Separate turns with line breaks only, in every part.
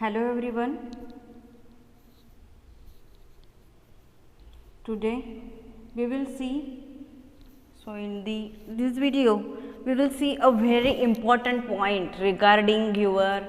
Hello everyone. Today we will see, in this video we will see a very important point regarding your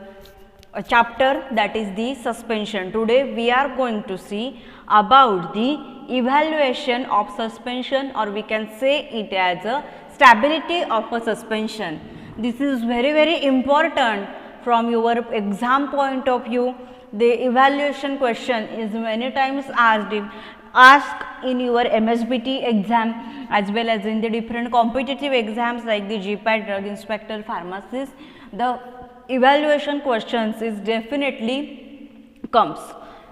chapter, that is the suspension. Today we are going to see about the evaluation of suspension, or we can say it as a stability of a suspension. This is very important from your exam point of view. The evaluation question is many times asked in your MSBT exam as well as in the different competitive exams like the GPAT, drug inspector, pharmacist. The evaluation questions is definitely comes.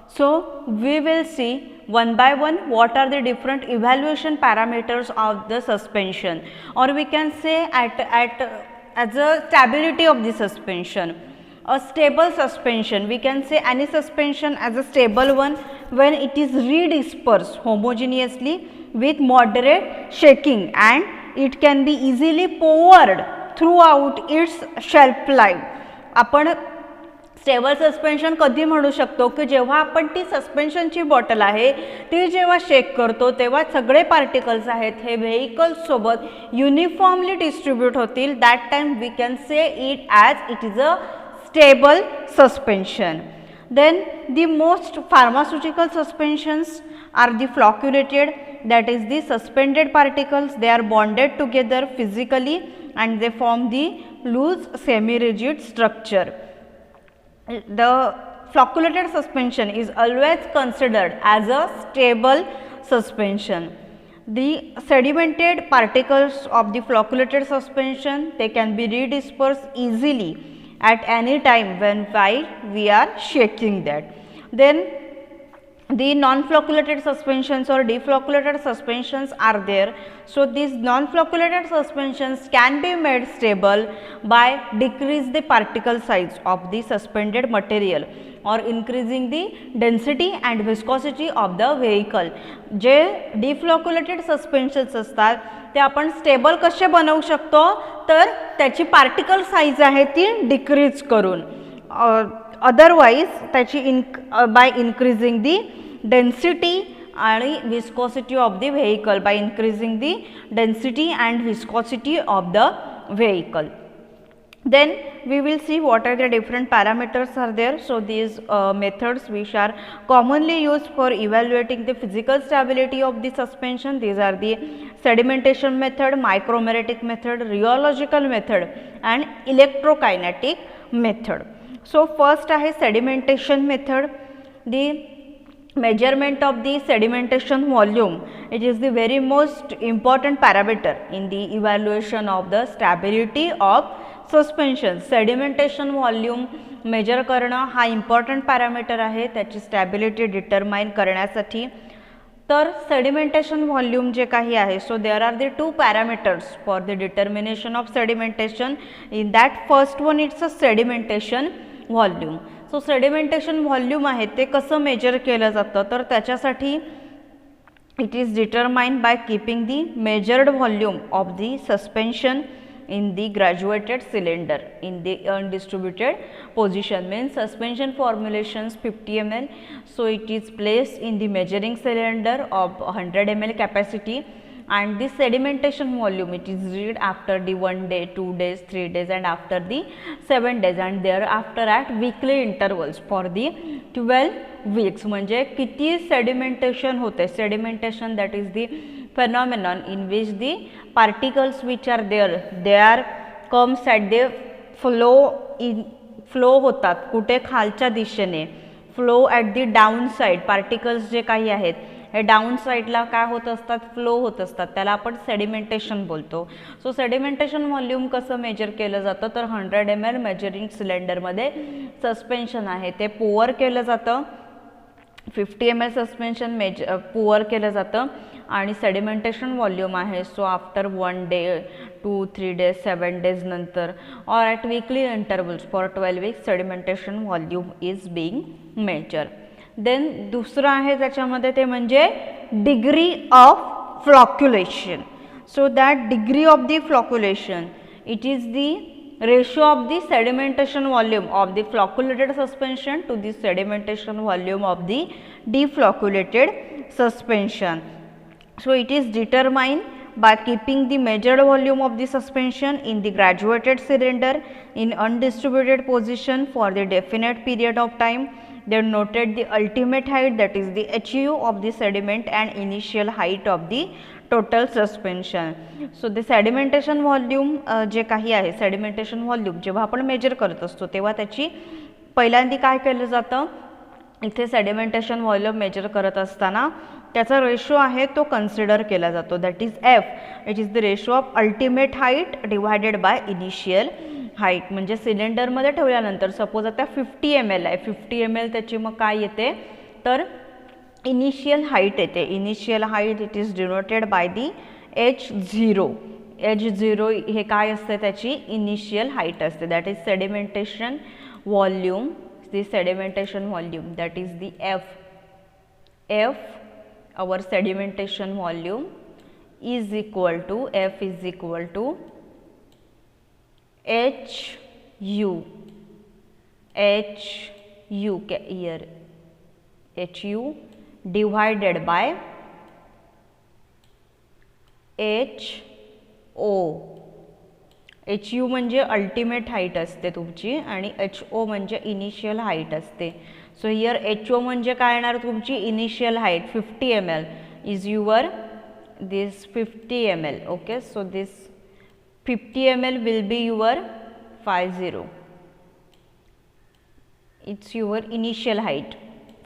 So we will see one by one what are the different evaluation parameters of the suspension, or we can say as a stability of the suspension. A stable suspension, we can say any suspension as a stable one when it is redispersed homogeneously with moderate shaking, and it can be easily poured throughout its shelf life. आपण stable suspension कधी म्हणू शकतो की जेव्हा आपण ती सस्पेन्शनची bottle आहे ती जेव्हा शेक करतो तेव्हा सगळे पार्टिकल्स आहेत हे व्हेइकल्स सोबत युनिफॉर्मली डिस्ट्रीब्यूट होतील. That time we can say it as it is a stable suspension. Then the most pharmaceutical suspensions are the flocculated, that is the suspended particles. They are bonded together physically and they form the loose semi-rigid structure. The flocculated suspension is always considered as a stable suspension. The sedimented particles of the flocculated suspension, they can be redispersed easily at any time while we are shaking that. Then the non-flocculated suspensions or deflocculated suspensions are there. So these non-flocculated suspensions can be made stable by decrease the particle size of the suspended material or increasing the density and viscosity of the vehicle. J deflocculated suspensions असतात ते आपण stable कसे बनवू शकतो तर त्याची particle size आहे ती डिक्रीज करून, अदरवाइज त्याची बाय इन्क्रीजिंग दी डेन्सिटी आणि viscosity of the vehicle, by increasing the density and viscosity of the vehicle. Then we will see what are the different parameters are there. So these methods which are commonly used for evaluating the physical stability of the suspension, these are the sedimentation method, micromeretic method, rheological method and electrokinetic method. So first आहे sedimentation method. The measurement of the sedimentation volume, it is the very most important parameter in the evaluation of the stability of suspension. Sedimentation volume measure करणं हा important parameter आहे त्याची stability determine करण्यासाठी. तर sedimentation volume जे काही आहे, so there are the two parameters for the determination of sedimentation. In that first one it's a sedimentation volume. So sedimentation volume आहे ते कसं मेजर केलं जातं तर त्याच्यासाठी it is determined by keeping the measured volume of the suspension in the graduated cylinder in the undistributed position, means suspension formulations 50 ml. So it is placed in the measuring cylinder of 100 ml capacity, and the sedimentation volume it is read after the 1 day, 2 days, 3 days and after the 7 days, and thereafter at weekly intervals for the 12 weeks. म्हणजे किती sedimentation होते. Sedimentation that is the phenomenon in which the particles which are there, they are comes at the flow होतात कुठे खालच्या दिशेने, flow at the down side. Particles जे काही आहेत हे डाऊन साईडला काय होत असतात, फ्लो होत असतात, त्याला आपण सेडिमेंटेशन बोलतो. सो सेडिमेंटेशन व्हॉल्यूम कसं मेजर केलं जातं तर 100 ml मेजरिंग सिलेंडरमध्ये सस्पेन्शन आहे ते पोअर केलं जातं. 50 ml सस्पेन्शन पोअर केलं जातं आणि सेडिमेंटेशन व्हॉल्यूम आहे so after 1 day, 2, 3 days, 7 days नंतर और at weekly intervals for 12 weeks sedimentation volume is being measure. Then दुसरं आहे त्याच्यामध्ये ते म्हणजे degree of flocculation. So that degree of the flocculation it is the ratio of the sedimentation volume of the flocculated suspension to the sedimentation volume of the deflocculated suspension. So it is determined by keeping the measured volume of the suspension in the graduated cylinder in undistributed position for the definite period of time, then noted the ultimate height, that is the HU of the sediment, and initial height of the total suspension. So the sedimentation volume जे काही आहे, sedimentation volume जेव्हा आपण major करत असतो तेव्हा त्याची पहिल्यांदा काय केलं जातं, इथे sedimentation volume मेजर करत असताना त्याचा रेशो आहे तो कन्सिडर केला जातो, that is F, it is the ratio of ultimate height divided by initial height. म्हणजे सिलेंडरमध्ये ठेवल्यानंतर सपोज आता 50 ml आहे, 50 ml त्याची मग काय येते तर इनिशियल हाईट येते. Initial height it is denoted by the H0. H0 हे काय असते त्याची इनिशियल हाईट असते, that is sedimentation volume. The sedimentation volume that is the F our sedimentation volume is equal to F is equal to HU here HU divided by HO. HU म्हणजे ultimate height असते तुमची आणि HO म्हणजे initial height असते. So here HO म्हणजे काय येणार तुमची initial height 50 ml is your this 50 ml. Okay, so this 50 ml will be your 50. It's your initial height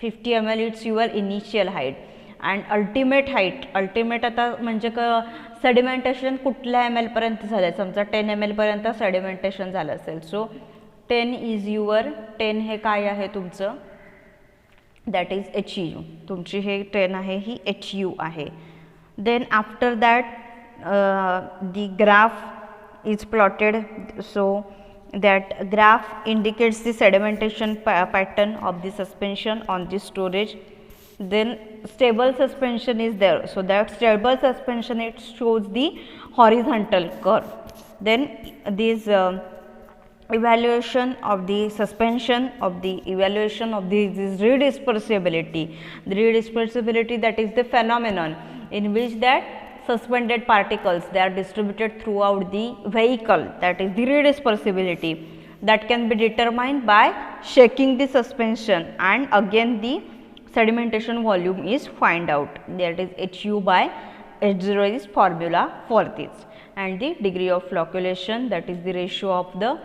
50 ml, it's your initial height. And ultimate height, ultimate आता म्हणजे sedimentation कुठल्या ml पर्यंत झालं, समजा 10 ml पर्यंत सेडिमेंटेशन झालं असेल. सो 10 is your 10 हे काय आहे तुमचं, दॅट इज HU. तुमची हे 10 आहे ही HU आहे. Then after that the graph is plotted. So that graph indicates the sedimentation pattern of the suspension on the storage. Then stable suspension is there, so that stable suspension it shows the horizontal curve. Then this evaluation of the suspension of the evaluation of this redispersibility. The redispersibility, that is the phenomenon in which that suspended particles they are distributed throughout the vehicle, that is the redispersibility, that can be determined by shaking the suspension, and again the sedimentation volume is find out, that is HU by H0 is formula for this. And the degree of flocculation, that is the ratio of the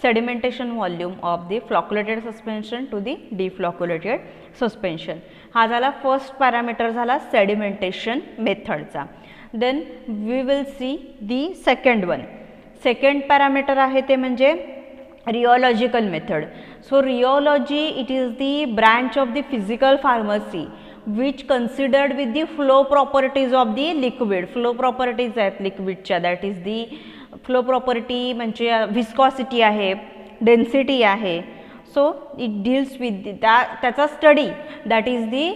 sedimentation volume of the flocculated suspension to the deflocculated suspension. हा झाला first parameter झाला sedimentation मेथडचा. Then we will see the second one. Second parameter आहे ते म्हणजे rheological method. So rheology it is the branch of the physical pharmacy which considered with the flow properties of the liquid. Flow properties आहेत लिक्विडच्या, that is the flow property म्हणजे viscosity आहे, density आहे. So it deals with त्याचा study, that is the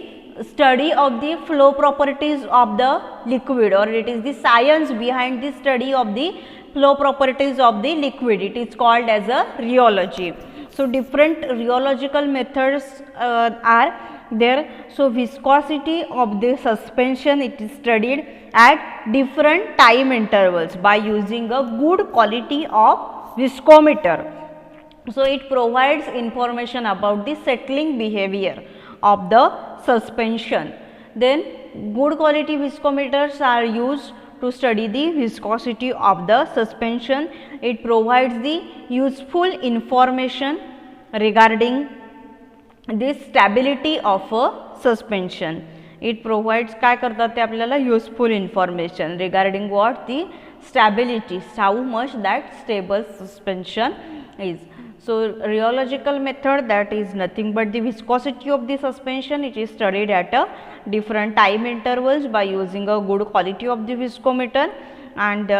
study of the flow properties of the liquid, or it is the science behind the study of the flow properties of the liquid. It is called as a rheology. So different rheological methods are there. So viscosity of the suspension it is studied at different time intervals by using a good quality of viscometer. So it provides information about the settling behavior of the suspension. Then good quality viscometers are used to study the viscosity of the suspension. It provides the useful information regarding the stability of a suspension. It provides काय करतात ते आपल्याला useful information regarding what the stability, how much that stable suspension is. So rheological method, that is nothing but the viscosity of the suspension. It is studied at a different time intervals by using a good quality of the viscometer, and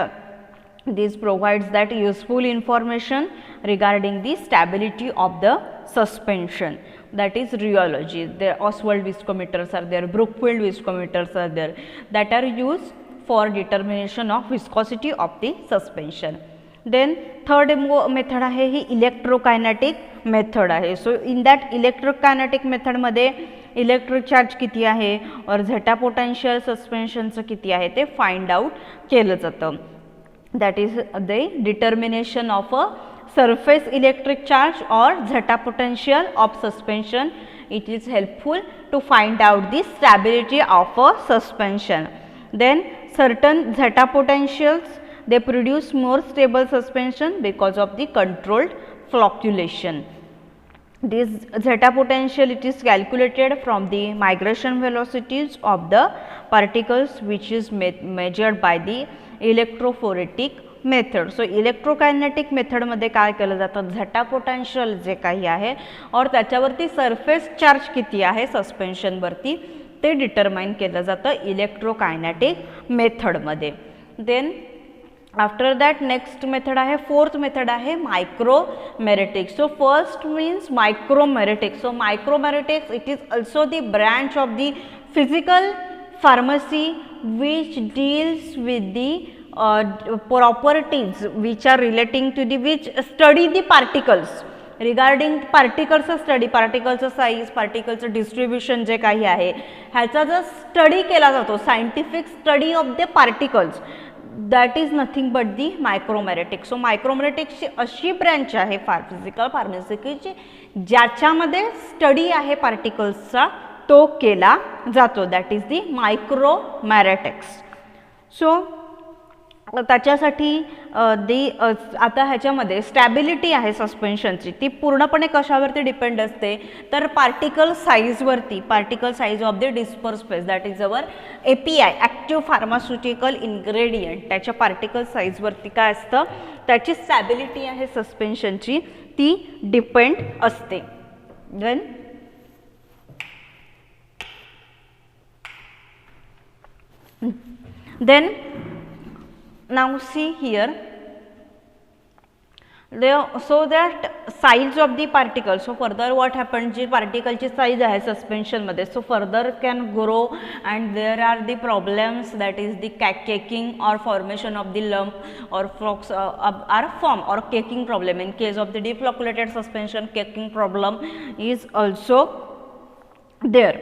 this provides that useful information regarding the stability of the suspension. That is rheology. There Oswald viscometers are there, Brookfield viscometers are there, that are used for determination of viscosity of the suspension. Then third method आहे ही electrokinetic method आहे. So in that electrokinetic मेथडमध्ये electric charge किती आहे और झेटा potential सस्पेन्शनचं किती आहे ते फाइंड आउट केलं जातं. That is the determination of a surface electric charge or zeta potential of suspension. It is helpful to find out the stability of a suspension. Then certain zeta potentials, they produce more stable suspension because of the controlled flocculation. This zeta potential, it is calculated from the migration velocities of the particles, which is measured by the electrophoretic method. So electrokinetic मेथडमध्ये काय केलं जातं, झेटा potential जे काही आहे और त्याच्यावरती surface charge किती आहे सस्पेन्शनवरती ते डिटरमाइन केलं जातं इलेक्ट्रोकायनेटिक मेथडमध्ये. Then after that next method आहे, फोर्थ मेथड आहे micromeritic. So first means micromeritic. So micromeritics it is also the branch of the physical pharmacy which deals with the properties which are relating to the which study the particles. Regarding particles study, particles size, particles distribution जे काही आहे ह्याचा जर study केला जातो, scientific study of the particles, that is nothing but the micromeritic. So मायक्रोमेरेटिक्सची अशी branch आहे फिजिकल फार्मसिकीची ज्याच्यामध्ये स्टडी आहे पार्टिकल्सचा तो केला जातो, दॅट इज दी मायक्रोमेरेटिक्स. सो त्याच्यासाठी आता ह्याच्यामध्ये स्टॅबिलिटी आहे सस्पेन्शनची ती पूर्णपणे कशावरती डिपेंड असते तर पार्टिकल साईजवरती. Particle size of the disperse space, that is our API active pharmaceutical ingredient, त्याच्या पार्टिकल साईजवरती काय असतं त्याची स्टॅबिलिटी आहे सस्पेन्शनची ती डिपेंड असते. Then now see here, so that size of the particle, so further what happened, जी particle ची size आहे suspension मध्ये, so further can grow and there are the problems, that is the caking or formation of the lump or flux are form or caking problem. In case of the deflocculated suspension, caking problem is also there.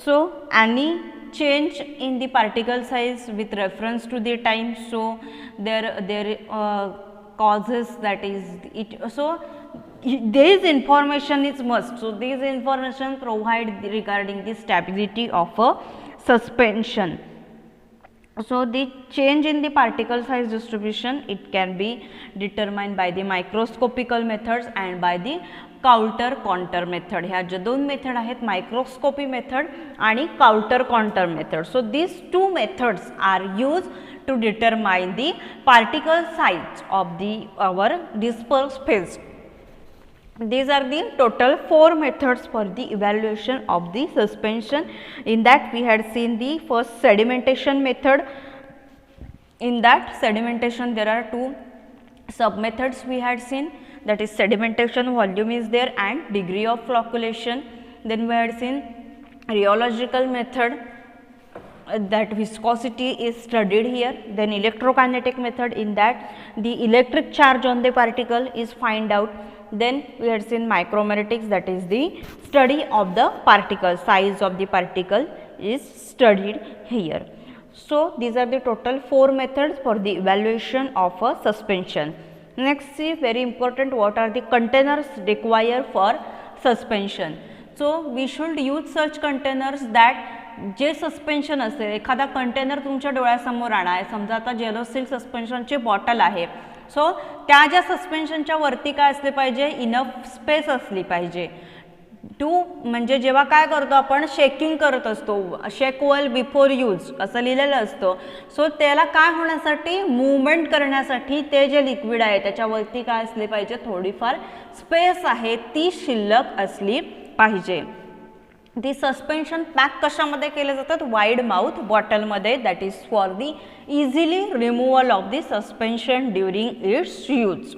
So any change in the particle size with reference to the time, so there causes, that is it. So this information is must. So this information provide regarding the stability of a suspension. So the change in the particle size distribution, it can be determined by the microscopical methods and by the counter contour method. ह्या ज्या दोन method आहेत microscopy method आणि counter contour method. So this two methods are use to determine the particle size of the our disperse phase. These are the total 4 methods for the evaluation of the suspension. In that we had seen the first sedimentation method. In that sedimentation there are 2 sub methods we had seen, that is sedimentation volume is there and degree of flocculation. Then we had seen rheological method, that viscosity is studied here. Then electrokinetic method, in that the electric charge on the particle is find out. Then we had seen micromeritics, that is the study of the particle, size of the particle is studied here. So these are the total 4 methods for the evaluation of a suspension. Next, see very important, what are the containers required for suspension. So we should use such containers that J suspension असेल, एखादा container तुमच्या डोळ्यासमोर आणा आहे, समजा आता Gelusil सस्पेन्शनची bottle आहे. सो त्या ज्या सस्पेन्शनच्या वरती काय असले पाहिजे, इनफ स्पेस असली पाहिजे. टू म्हणजे जेव्हा काय करतो आपण शेकिंग करत असतो, शेक वेल बिफोर यूज असं लिहिलेलं असतं. सो त्याला काय होण्यासाठी, मूवमेंट करण्यासाठी ते जे लिक्विड आहे त्याच्यावरती काय असले पाहिजे, थोडीफार स्पेस आहे ती शिल्लक असली पाहिजे. दी सस्पेन्शन पॅक कशामध्ये केले जातात, वाईड माउथ बॉटलमध्ये, that is for the easily removal of the suspension during its use.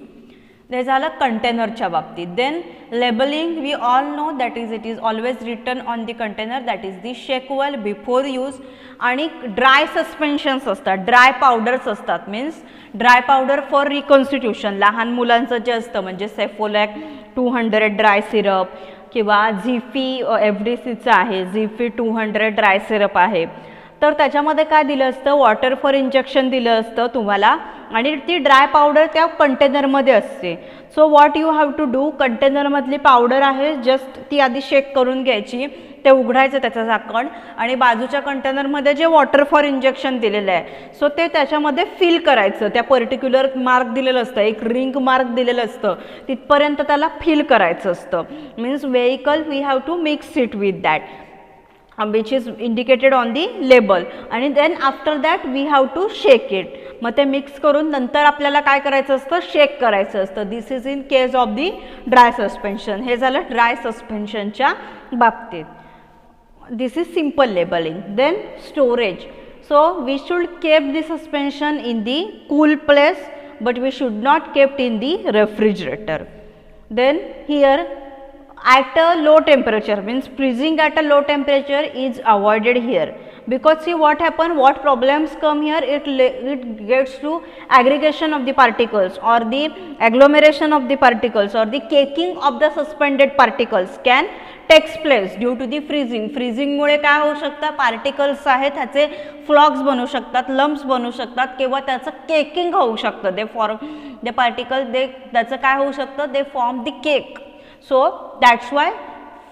ते झालं कंटेनरच्या बाबतीत. Then labelling we all know that is it is always written on the container that is the shake well before use. आणि dry suspensions असतात, dry powders असतात, means dry powder for reconstitution. लहान मुलांचं जे असतं म्हणजे सेफोलॅक 200 ड्राय सिरप किंवा झिफी FDCचं आहे, झिफी 200 dry syrup आहे. तर त्याच्यामध्ये काय दिलं असतं, वॉटर फॉर इंजेक्शन दिलं असतं तुम्हाला आणि ती ड्राय पावडर त्या कंटेनरमध्ये असते. So what you have to do, कंटेनरमधली पावडर आहे जस्ट ती आधी शेक करून घ्यायची, ते उघडायचं त्याचं झाकण आणि बाजूच्या कंटेनरमध्ये जे वॉटर फॉर इंजेक्शन दिलेलं आहे सो ते त्याच्यामध्ये फिल करायचं. त्या पर्टिक्युलर मार्क दिलेलं असतं, एक रिंग मार्क दिलेलं असतं, तिथपर्यंत त्याला फिल करायचं असतं. Means vehicle we have to mix it with that which is indicated on the label आणि then after that we have to shake it. मग ते मिक्स करून नंतर आपल्याला काय करायचं असतं, शेक करायचं असतं. This is in case of the dry suspension. हे झालं ड्राय सस्पेन्शनच्या बाबतीत. This is simple labelling. Then storage. So we should keep the suspension in the cool place but we should not kept in the refrigerator. Then here at a low temperature, means freezing at a low temperature is avoided here, because see what happen, what problems come here, it gets to aggregation of the particles or the agglomeration of the particles or the caking of the suspended particles can takes place due to the freezing. freezing मुळे काय होऊ शकतं, particles आहेत त्याचे फ्लॉक्स बनू शकतात, lumps बनू शकतात किंवा त्याचं केकिंग होऊ शकतं. दे फॉर्म द पार्टिकल, दे त्याचं काय होऊ शकतं, they form the cake. So that's why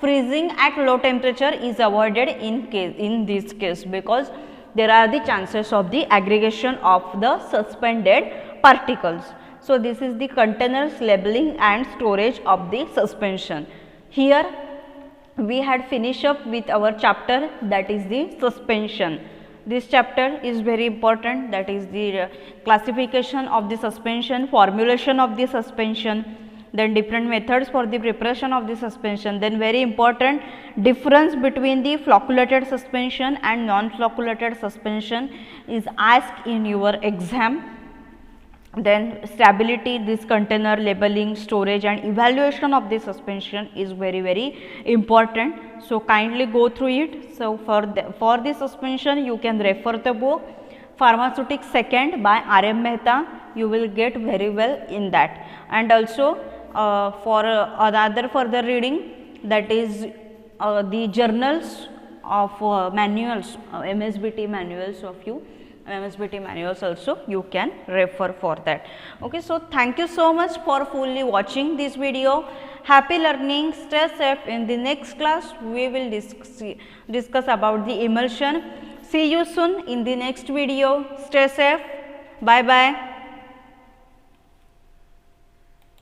freezing at low temperature is avoided in this case, because there are the chances of the aggregation of the suspended particles. So this is the containers, labeling and storage of the suspension. Here we had finished up with our chapter that is the suspension. This chapter is very important, that is the classification of the suspension, formulation of the suspension, then different methods for the preparation of the suspension, then very important difference between the flocculated suspension and non-flocculated suspension is asked in your exam. Then stability, this container, labeling, storage and evaluation of the suspension is very important. So kindly go through it. So for the suspension you can refer the book Pharmaceutics Second by R.M. Mehta. You will get very well in that. And also for other further reading, that is the journals of manuals, MSBT manuals of you, MSBT manuals also you can refer for that. Okay, so thank you so much for fully watching this video. Happy learning, stay safe. In the next class we will discuss about the emulsion. See you soon in the next video. Stay safe. Bye bye.